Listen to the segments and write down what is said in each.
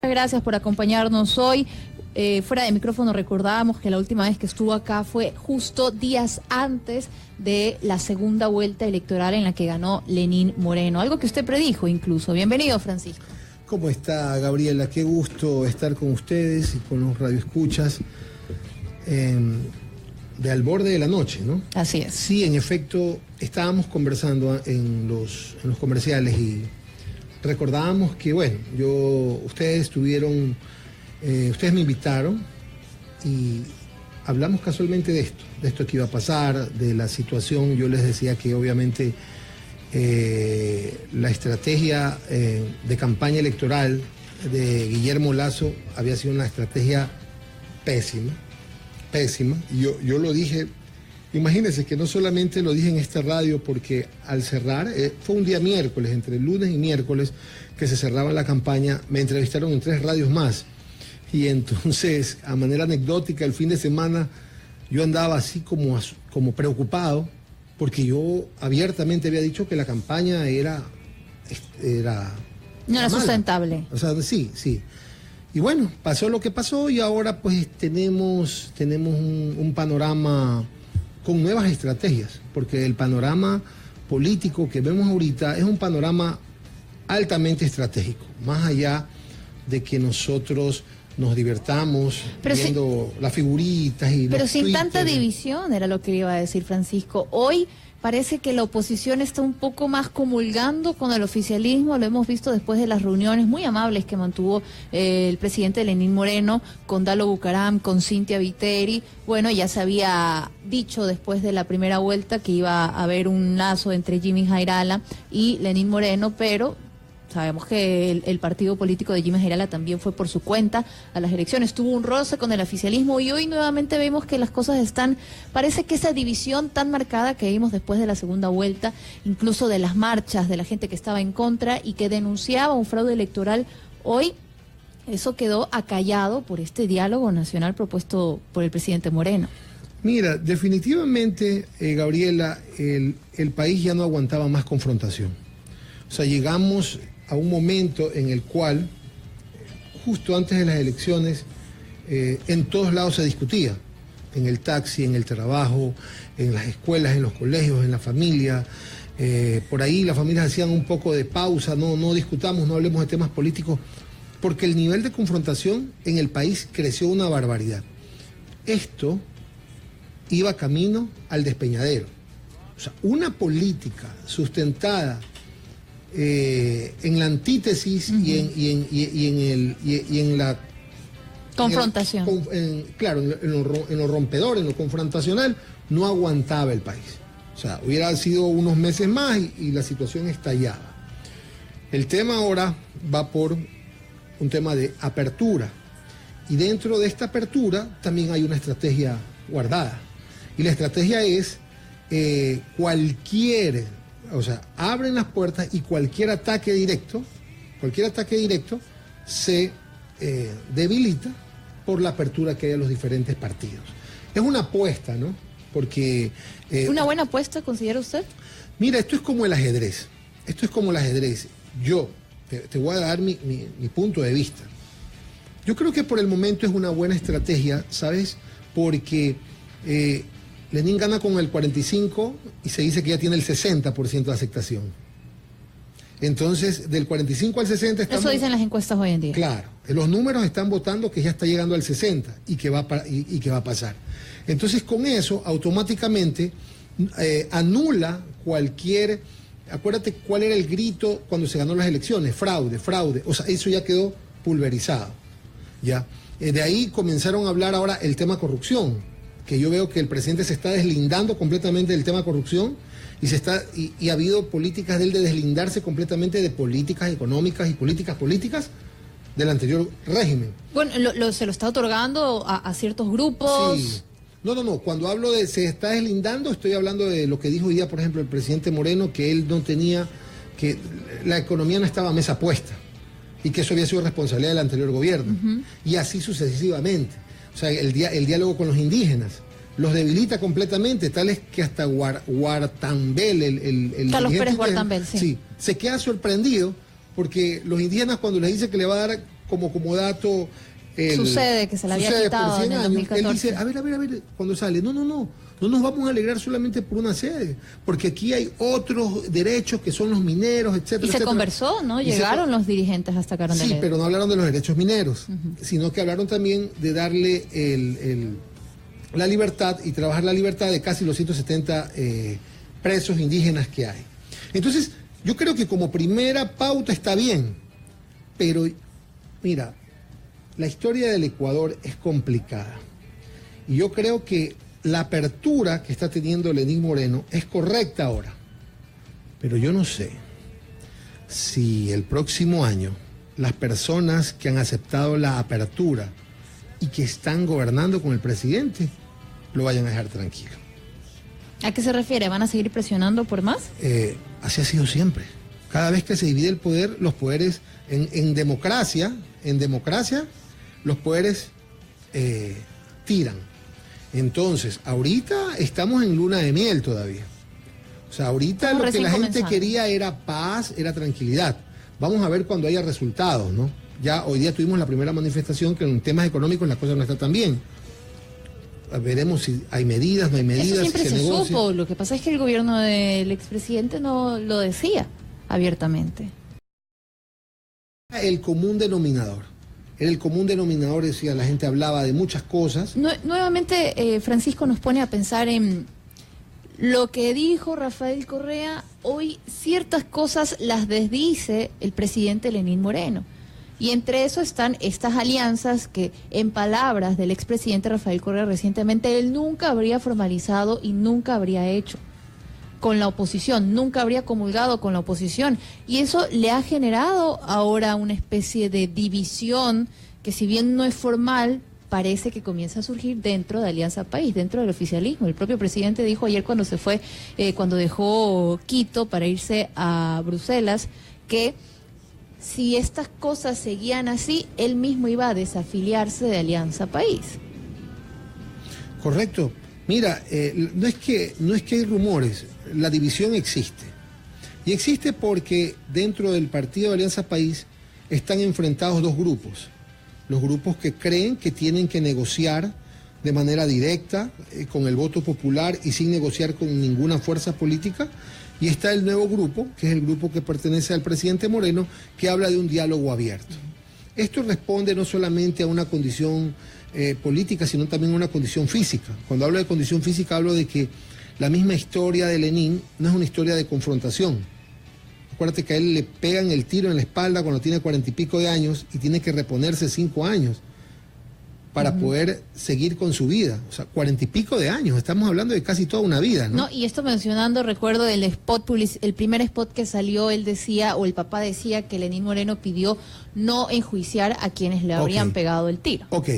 Gracias por acompañarnos hoy. Fuera de micrófono recordábamos que la última vez que estuvo acá fue justo días antes de la segunda vuelta electoral en la que ganó Lenín Moreno, algo que usted predijo incluso. Bienvenido, Francisco. ¿Cómo está, Gabriela? Qué gusto estar con ustedes y con los radioescuchas de al borde de la noche, ¿no? Así es. Sí, en efecto, estábamos conversando en los comerciales y recordábamos que, bueno, ustedes me invitaron y hablamos casualmente de esto que iba a pasar, de la situación. Yo les decía que obviamente la estrategia de campaña electoral de Guillermo Lasso había sido una estrategia pésima. Y yo lo dije, imagínense que no solamente lo dije en esta radio, porque al cerrar, fue un día miércoles, entre lunes y miércoles, que se cerraba la campaña, me entrevistaron en 3 radios más. Y entonces, a manera anecdótica, el fin de semana yo andaba así como preocupado, porque yo abiertamente había dicho que la campaña era no era sustentable. O sea, sí. Y bueno, pasó lo que pasó y ahora pues tenemos un panorama con nuevas estrategias, porque el panorama político que vemos ahorita es un panorama altamente estratégico, más allá de que nosotros nos divertamos viendo las figuritas y pero los sin Twitter. Tanta división, era lo que iba a decir Francisco. Hoy parece que la oposición está un poco más comulgando con el oficialismo, lo hemos visto después de las reuniones muy amables que mantuvo el presidente Lenín Moreno con Dalo Bucaram, con Cintia Viteri. Bueno, ya se había dicho después de la primera vuelta que iba a haber un lazo entre Jimmy Jairala y Lenín Moreno, pero sabemos que el partido político de Jimmy Jairala también fue por su cuenta a las elecciones, tuvo un roce con el oficialismo y hoy nuevamente vemos que las cosas parece que esa división tan marcada que vimos después de la segunda vuelta, incluso de las marchas de la gente que estaba en contra y que denunciaba un fraude electoral, hoy eso quedó acallado por este diálogo nacional propuesto por el presidente Moreno. Mira, definitivamente, Gabriela, el país ya no aguantaba más confrontación. O sea, llegamos a un momento en el cual, justo antes de las elecciones, en todos lados se discutía, en el taxi, en el trabajo, en las escuelas, en los colegios, en la familia. Por ahí las familias hacían un poco de pausa, no discutamos, no hablemos de temas políticos, porque el nivel de confrontación en el país creció una barbaridad. Esto iba camino al despeñadero. O sea, una política sustentada en la antítesis y en la confrontación. En lo rompedor, en lo confrontacional, no aguantaba el país. O sea, hubiera sido unos meses más y la situación estallaba. El tema ahora va por un tema de apertura. Y dentro de esta apertura también hay una estrategia guardada. Y la estrategia es abren las puertas y cualquier ataque directo se debilita por la apertura que hay a los diferentes partidos. Es una apuesta, ¿no? Porque... ¿Una buena apuesta, considera usted? Mira, esto es como el ajedrez. Yo te voy a dar mi punto de vista. Yo creo que por el momento es una buena estrategia, ¿sabes? Porque... Lenín gana con el 45% y se dice que ya tiene el 60% de aceptación. Entonces, del 45 al 60 estamos... Eso dicen las encuestas hoy en día. Claro, los números están votando que ya está llegando al 60% y que va a pasar. Entonces, con eso, automáticamente anula cualquier... Acuérdate cuál era el grito cuando se ganó las elecciones: fraude. O sea, eso ya quedó pulverizado. ¿Ya? De ahí comenzaron a hablar ahora el tema corrupción, que yo veo que el presidente se está deslindando completamente del tema corrupción y ha habido políticas de él de deslindarse completamente de políticas económicas y políticas del anterior régimen. Bueno, se lo está otorgando a ciertos grupos. Sí. No, cuando hablo de se está deslindando, estoy hablando de lo que dijo hoy día, por ejemplo, el presidente Moreno, que él no tenía, que la economía no estaba a mesa puesta y que eso había sido responsabilidad del anterior gobierno. Y así sucesivamente. O sea, el diálogo con los indígenas los debilita completamente, tales que hasta Guartambel, el Carlos Pérez Guartambel, sí, se queda sorprendido porque los indígenas, cuando les dice que le va a dar como dato... Sucede que se la había quitado en el 2014. Él dice, a ver, cuando sale, no nos vamos a alegrar solamente por una sede, porque aquí hay otros derechos que son los mineros, etcétera. Y se conversó, ¿no? Llegaron los dirigentes hasta Carondelet. Sí, pero no hablaron de los derechos mineros, sino que hablaron también de darle la libertad y trabajar la libertad de casi los 170 presos indígenas que hay. Entonces, yo creo que como primera pauta está bien, pero mira, la historia del Ecuador es complicada. Y yo creo que la apertura que está teniendo Lenín Moreno es correcta ahora. Pero yo no sé si el próximo año las personas que han aceptado la apertura y que están gobernando con el presidente lo vayan a dejar tranquilo. ¿A qué se refiere? ¿Van a seguir presionando por más? Así ha sido siempre. Cada vez que se divide el poder, los poderes en democracia, los poderes tiran. Entonces, ahorita estamos en luna de miel todavía. O sea, ahorita lo que la gente quería era paz, era tranquilidad. Vamos a ver cuando haya resultados, ¿no? Ya hoy día tuvimos la primera manifestación que en temas económicos la cosa no está tan bien. Veremos si hay medidas, no hay medidas. Eso siempre si se supo. Lo que pasa es que el gobierno del expresidente no lo decía abiertamente. El común denominador. Era el común denominador, decía, la gente hablaba de muchas cosas. Nuevamente, Francisco nos pone a pensar en lo que dijo Rafael Correa. Hoy ciertas cosas las desdice el presidente Lenín Moreno. Y entre eso están estas alianzas que, en palabras del expresidente Rafael Correa recientemente, él nunca habría formalizado y nunca habría hecho con la oposición, nunca habría comulgado con la oposición. Y eso le ha generado ahora una especie de división que, si bien no es formal, parece que comienza a surgir dentro de Alianza País, dentro del oficialismo. El propio presidente dijo ayer cuando se fue, cuando dejó Quito para irse a Bruselas, que si estas cosas seguían así, él mismo iba a desafiliarse de Alianza País. Correcto. Mira, no es que hay rumores, la división existe. Y existe porque dentro del partido de Alianza País están enfrentados dos grupos. Los grupos que creen que tienen que negociar de manera directa, con el voto popular y sin negociar con ninguna fuerza política. Y está el nuevo grupo, que es el grupo que pertenece al presidente Moreno, que habla de un diálogo abierto. Esto responde no solamente a una condición política, sino también a una condición física. Cuando hablo de condición física, hablo de que la misma historia de Lenín no es una historia de confrontación. Acuérdate que a él le pegan el tiro en la espalda cuando tiene 40 y pico de años y tiene que reponerse 5 años para poder seguir con su vida. O sea, 40 y pico de años, estamos hablando de casi toda una vida, ¿no? No, y esto mencionando, recuerdo el primer spot que salió, él decía, o el papá decía, que Lenín Moreno pidió no enjuiciar a quienes le habrían pegado el tiro. Ok,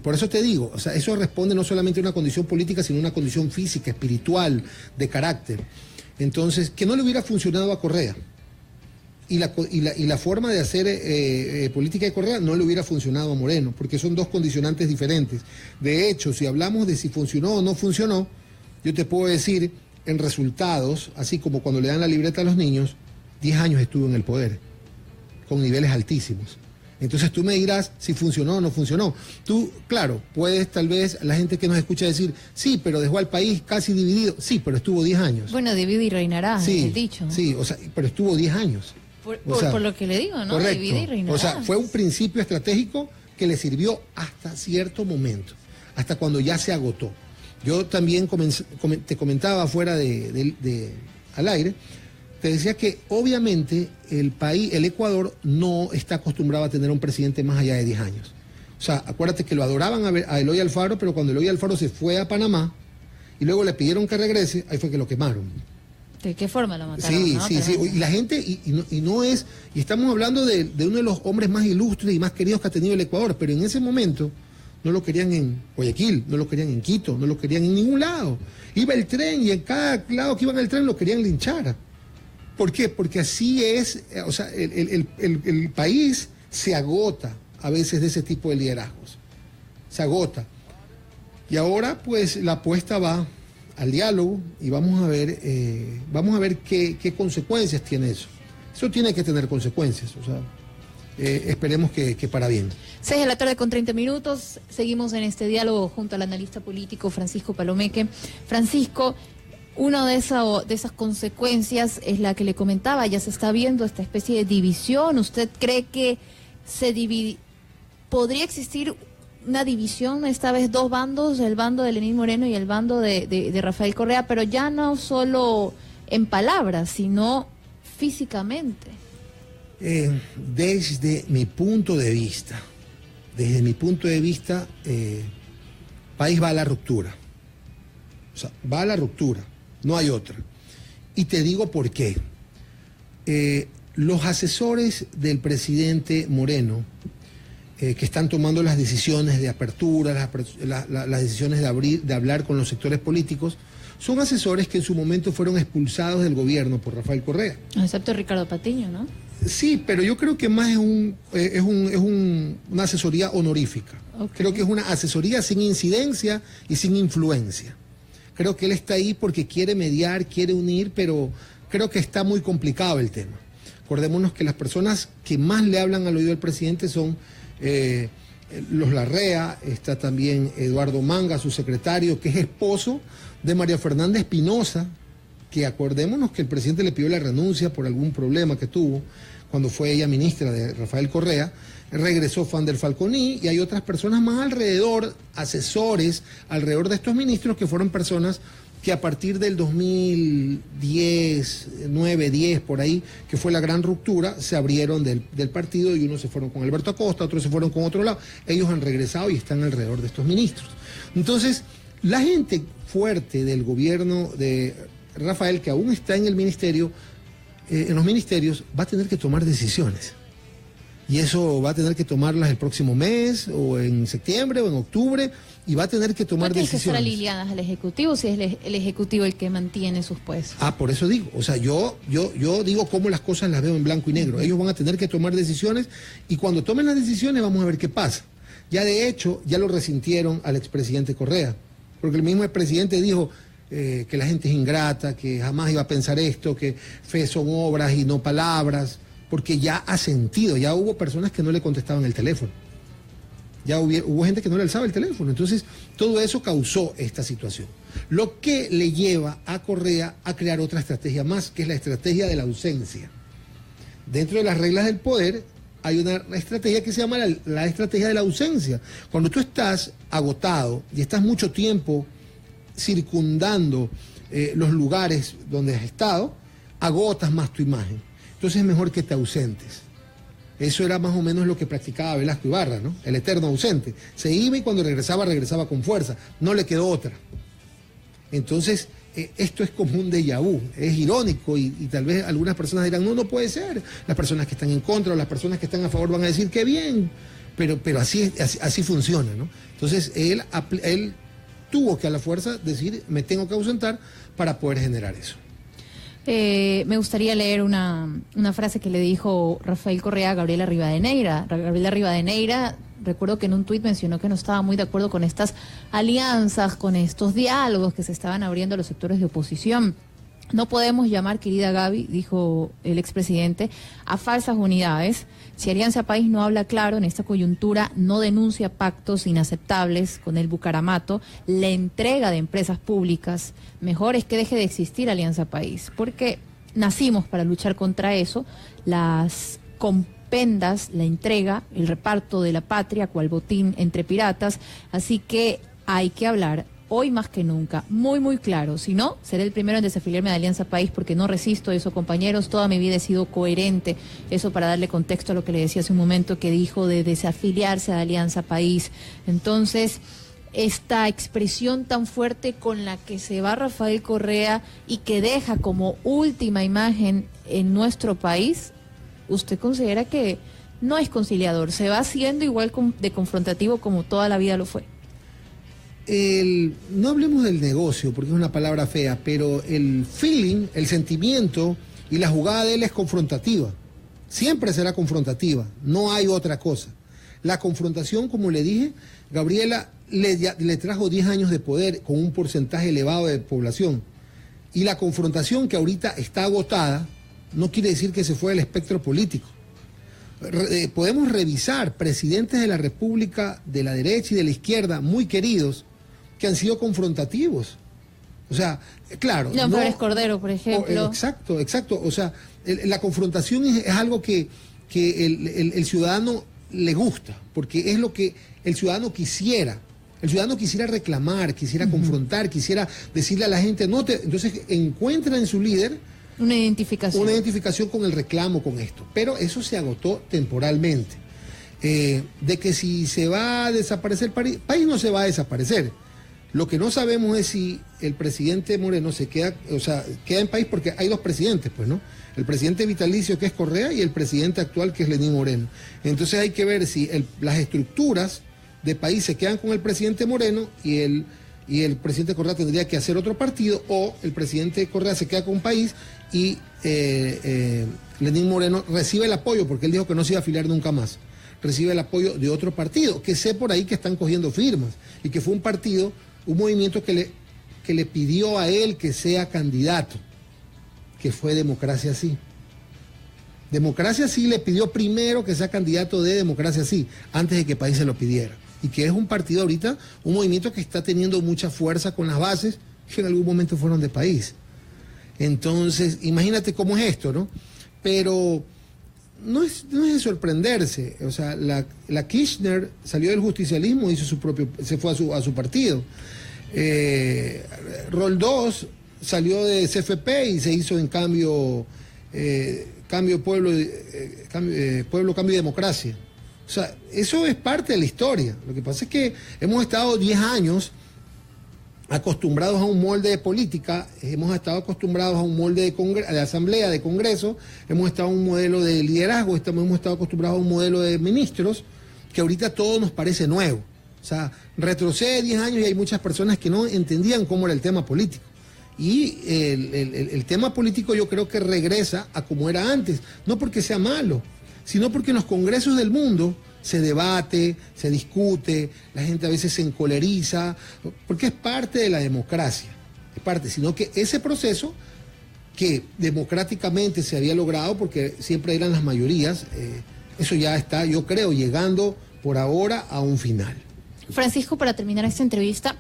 por eso te digo, o sea, eso responde no solamente a una condición política, sino a una condición física, espiritual, de carácter. Entonces, que no le hubiera funcionado a Correa. Y la forma de hacer política de Correa no le hubiera funcionado a Moreno, porque son dos condicionantes diferentes. De hecho, si hablamos de si funcionó o no funcionó, yo te puedo decir, en resultados, así como cuando le dan la libreta a los niños, 10 años estuvo en el poder, con niveles altísimos. Entonces tú me dirás si funcionó o no funcionó. Tú, claro, puedes tal vez, la gente que nos escucha decir, sí, pero dejó al país casi dividido. Sí, pero estuvo 10 años. Bueno, divide y reinará, sí, es el dicho. Sí, o sea, pero estuvo 10 años. Por lo que le digo, ¿no? Correcto. Divide y reinará. O sea, fue un principio estratégico que le sirvió hasta cierto momento, hasta cuando ya se agotó. Yo también te comentaba fuera al aire, te decía que obviamente el Ecuador no está acostumbrado a tener un presidente más allá de 10 años. O sea, acuérdate que lo adoraban a Eloy Alfaro, pero cuando Eloy Alfaro se fue a Panamá y luego le pidieron que regrese, ahí fue que lo quemaron. ¿De qué forma lo mataron? Sí, ¿no? sí. Y la gente, y estamos hablando de uno de los hombres más ilustres y más queridos que ha tenido el Ecuador, pero en ese momento no lo querían en Guayaquil, no lo querían en Quito, no lo querían en ningún lado. Iba el tren y en cada lado que iba en el tren lo querían linchar. ¿Por qué? Porque así es, o sea, el país se agota a veces de ese tipo de liderazgos. Se agota. Y ahora, pues, la apuesta va al diálogo y vamos a ver qué consecuencias tiene eso. Eso tiene que tener consecuencias, o sea, esperemos que para bien. 6:30 p.m, seguimos en este diálogo junto al analista político Francisco Palomeque. Francisco, una de esas consecuencias es la que le comentaba, ya se está viendo esta especie de división. ¿Usted cree que podría existir una división, esta vez dos bandos, el bando de Lenín Moreno y el bando de Rafael Correa, pero ya no solo en palabras, sino físicamente? Desde mi punto de vista, país va a la ruptura. O sea, va a la ruptura, no hay otra. Y te digo por qué. Los asesores del presidente Moreno, que están tomando las decisiones de apertura, las decisiones de hablar con los sectores políticos, son asesores que en su momento fueron expulsados del gobierno por Rafael Correa. Excepto Ricardo Patiño, ¿no? Sí, pero yo creo que más es una asesoría honorífica. Okay. Creo que es una asesoría sin incidencia y sin influencia. Creo que él está ahí porque quiere mediar, quiere unir, pero creo que está muy complicado el tema. Acordémonos que las personas que más le hablan al oído del presidente son los Larrea, está también Eduardo Manga, su secretario, que es esposo de María Fernanda Espinosa, que acordémonos que el presidente le pidió la renuncia por algún problema que tuvo cuando fue ella ministra de Rafael Correa. Regresó Fander Falconi y hay otras personas más alrededor, asesores alrededor de estos ministros, que fueron personas que a partir del 2010, 9, 10, por ahí, que fue la gran ruptura, se abrieron del partido y unos se fueron con Alberto Acosta, otros se fueron con otro lado. Ellos han regresado y están alrededor de estos ministros. Entonces, la gente fuerte del gobierno de Rafael, que aún está en el ministerio, en los ministerios, va a tener que tomar decisiones. Y eso va a tener que tomarlas el próximo mes, o en septiembre, o en octubre, y va a tener que tomar decisiones. ¿Tiene que ser alineadas al Ejecutivo si es el Ejecutivo el que mantiene sus puestos? Por eso digo, o sea, yo digo cómo las cosas las veo en blanco y negro. Ellos van a tener que tomar decisiones, y cuando tomen las decisiones vamos a ver qué pasa. Ya de hecho, ya lo resintieron al expresidente Correa, porque el mismo expresidente dijo que la gente es ingrata, que jamás iba a pensar esto, que fe son obras y no palabras, porque ya ha sentido, ya hubo personas que no le contestaban el teléfono, ya hubo gente que no le alzaba el teléfono. Entonces todo eso causó esta situación, lo que le lleva a Correa a crear otra estrategia más, que es la estrategia de la ausencia. Dentro de las reglas del poder hay una estrategia que se llama la estrategia de la ausencia. Cuando tú estás agotado y estás mucho tiempo circundando los lugares donde has estado, agotas más tu imagen. Entonces es mejor que te ausentes. Eso era más o menos lo que practicaba Velasco Ibarra, ¿no? El eterno ausente. Se iba y cuando regresaba con fuerza. No le quedó otra. Entonces, esto es como un déjà vu. Es irónico y tal vez algunas personas dirán, no puede ser. Las personas que están en contra o las personas que están a favor van a decir, qué bien. Pero así funciona, ¿no? Entonces, él tuvo que a la fuerza decir, me tengo que ausentar para poder generar eso. Me gustaría leer una frase que le dijo Rafael Correa a Gabriela Rivadeneira. Gabriela Rivadeneira, recuerdo que en un tuit mencionó que no estaba muy de acuerdo con estas alianzas, con estos diálogos que se estaban abriendo a los sectores de oposición. No podemos llamar, querida Gaby, dijo el expresidente, a falsas unidades. Si Alianza País no habla claro en esta coyuntura, no denuncia pactos inaceptables con el Bucaramato, la entrega de empresas públicas, mejor es que deje de existir Alianza País, porque nacimos para luchar contra eso, las compendas, la entrega, el reparto de la patria, cual botín entre piratas, así que hay que hablar hoy más que nunca, muy muy claro. Si no, seré el primero en desafiliarme de Alianza País porque no resisto eso, compañeros. Toda mi vida he sido coherente. Eso para darle contexto a lo que le decía hace un momento que dijo de desafiliarse de Alianza País. Entonces, esta expresión tan fuerte con la que se va Rafael Correa y que deja como última imagen en nuestro país, ¿usted considera que no es conciliador? ¿Se va haciendo igual de confrontativo como toda la vida lo fue? No hablemos del negocio porque es una palabra fea, pero el feeling, el sentimiento y la jugada de él es confrontativa. Siempre será confrontativa, no hay otra cosa. La confrontación, como le dije, Gabriela le trajo 10 años de poder con un porcentaje elevado de población. Y la confrontación, que ahorita está agotada, no quiere decir que se fue del espectro político. podemos revisar presidentes de la República de la derecha y de la izquierda muy queridos que han sido confrontativos. O sea, claro. León Flores Cordero, por ejemplo. Exacto. O sea, la confrontación es algo que el ciudadano le gusta, porque es lo que el ciudadano quisiera. El ciudadano quisiera reclamar, quisiera confrontar, quisiera decirle a la gente, entonces encuentra en su líder una identificación con el reclamo, con esto. Pero eso se agotó temporalmente. De que si se va a desaparecer el país no se va a desaparecer. Lo que no sabemos es si el presidente Moreno se queda, queda en país, porque hay dos presidentes, pues, ¿no? El presidente vitalicio, que es Correa, y el presidente actual, que es Lenín Moreno. Entonces hay que ver si las estructuras de país se quedan con el presidente Moreno y el presidente Correa tendría que hacer otro partido, o el presidente Correa se queda con un país y Lenín Moreno recibe el apoyo, porque él dijo que no se iba a afiliar nunca más, recibe el apoyo de otro partido, que sé por ahí que están cogiendo firmas, y que fue un movimiento que le pidió a él que sea candidato, que fue Democracia Sí. Democracia Sí le pidió primero que sea candidato de Democracia Sí, antes de que el país se lo pidiera. Y que es un partido ahorita, un movimiento que está teniendo mucha fuerza con las bases que en algún momento fueron de país. Entonces, imagínate cómo es esto, ¿no? Pero no es de sorprenderse. O sea, la Kirchner salió del justicialismo, se fue a su partido. Roldós salió de CFP y se hizo en Cambio Pueblo Cambio y Democracia. O sea, eso es parte de la historia. Lo que pasa es que hemos estado 10 años acostumbrados a un molde de política, hemos estado acostumbrados a un molde de asamblea, de congreso, hemos estado en un modelo de liderazgo, hemos estado acostumbrados a un modelo de ministros, que ahorita todo nos parece nuevo. O sea, retrocede 10 años y hay muchas personas que no entendían cómo era el tema político. Y el tema político yo creo que regresa a como era antes, no porque sea malo, sino porque en los congresos del mundo se debate, se discute, la gente a veces se encoleriza, porque es parte de la democracia, sino que ese proceso que democráticamente se había logrado, porque siempre eran las mayorías, eso ya está, yo creo, llegando por ahora a un final. Francisco, para terminar esta entrevista,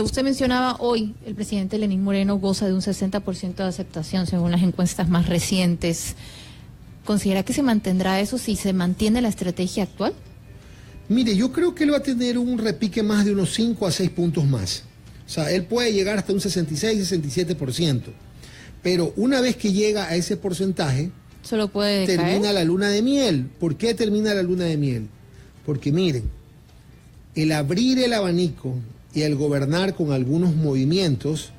usted mencionaba hoy, el presidente Lenín Moreno goza de un 60% de aceptación según las encuestas más recientes. ¿Considera que se mantendrá eso si se mantiene la estrategia actual? Mire, yo creo que él va a tener un repique más de unos 5 a 6 puntos más. O sea, él puede llegar hasta un 66-67%. Pero una vez que llega a ese porcentaje, solo puede termina la luna de miel. ¿Por qué termina la luna de miel? Porque miren, el abrir el abanico y el gobernar con algunos movimientos,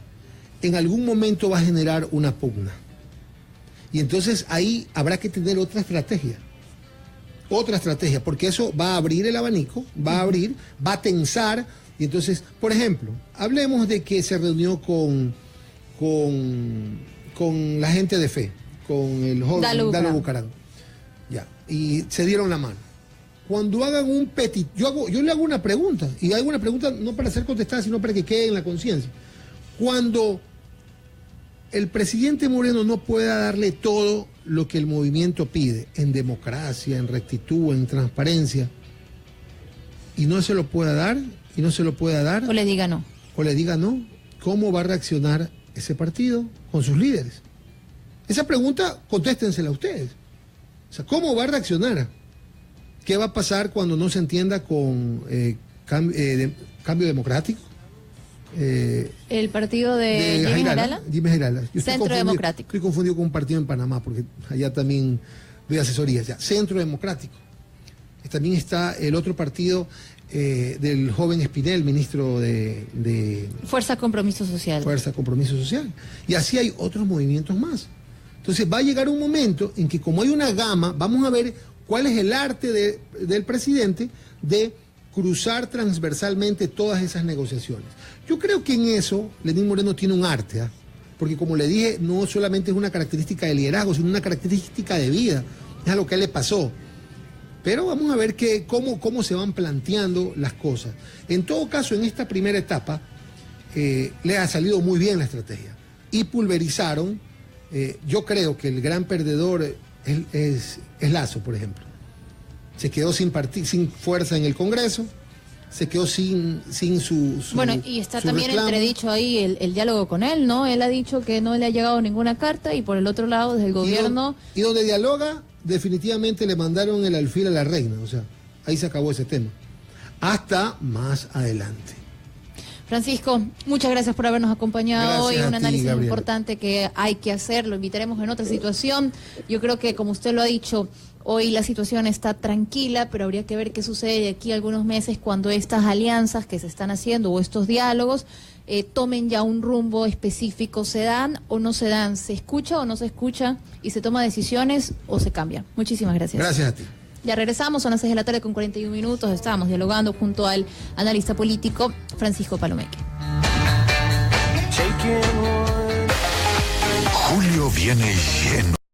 en algún momento va a generar una pugna. Y entonces ahí habrá que tener otra estrategia, porque eso va a abrir el abanico, va a tensar, y entonces, por ejemplo, hablemos de que se reunió con la gente de fe, con el joven Dalo Bucaram, ya, y se dieron la mano. Cuando hagan un yo le hago una pregunta, y hago una pregunta no para ser contestada, sino para que quede en la conciencia. Cuando el presidente Moreno no pueda darle todo lo que el movimiento pide, en democracia, en rectitud, en transparencia, y no se lo pueda dar, o le diga no, ¿cómo va a reaccionar ese partido con sus líderes? Esa pregunta, contéstensela ustedes. O sea, ¿cómo va a reaccionar? ¿Qué va a pasar cuando no se entienda con Cambio Democrático? El partido de Jimmy Herala. Centro Democrático. Estoy confundido con un partido en Panamá, porque allá también doy asesorías. Ya. Centro Democrático. También está el otro partido del joven Espinel, ministro de Fuerza Compromiso Social. Fuerza Compromiso Social. Y así hay otros movimientos más. Entonces va a llegar un momento en que, como hay una gama, vamos a ver cuál es el arte del presidente de cruzar transversalmente todas esas negociaciones. Yo creo que en eso Lenín Moreno tiene un arte, porque como le dije, no solamente es una característica de liderazgo, sino una característica de vida, es a lo que a él le pasó. Pero vamos a ver cómo se van planteando las cosas. En todo caso, en esta primera etapa, le ha salido muy bien la estrategia. Y pulverizaron, yo creo que el gran perdedor es Lasso, por ejemplo. se quedó sin fuerza en el Congreso, se quedó sin su bueno, y está su también reclamo. entredicho ahí el diálogo con él, ¿no? Él ha dicho que no le ha llegado ninguna carta y por el otro lado, desde el gobierno... Y donde dialoga, definitivamente le mandaron el alfil a la reina, o sea, ahí se acabó ese tema. Hasta más adelante. Francisco, muchas gracias por habernos acompañado hoy. Gracias a Un ti, análisis Gabriela. importante que hay que hacer. Lo invitaremos en otra situación. Yo creo que, como usted lo ha dicho, hoy la situación está tranquila, pero habría que ver qué sucede de aquí a algunos meses cuando estas alianzas que se están haciendo o estos diálogos tomen ya un rumbo específico. ¿Se dan o no se dan? ¿Se escucha o no se escucha? ¿Y se toma decisiones o se cambia? Muchísimas gracias. Gracias a ti. Ya regresamos, son las 6 de la tarde con 41 minutos. Estábamos dialogando junto al analista político Francisco Palomeque. Julio viene lleno.